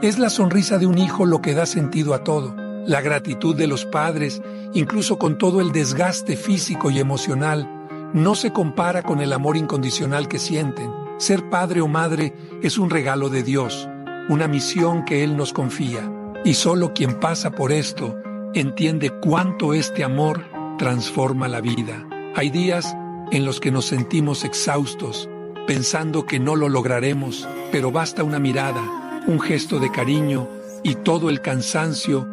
Es la sonrisa de un hijo lo que da sentido a todo. La gratitud de los padres, incluso con todo el desgaste físico y emocional, no se compara con el amor incondicional que sienten. Ser padre o madre es un regalo de Dios, una misión que Él nos confía. Y solo quien pasa por esto entiende cuánto este amor transforma la vida. Hay días en los que nos sentimos exhaustos, pensando que no lo lograremos, pero basta una mirada, un gesto de cariño y todo el cansancio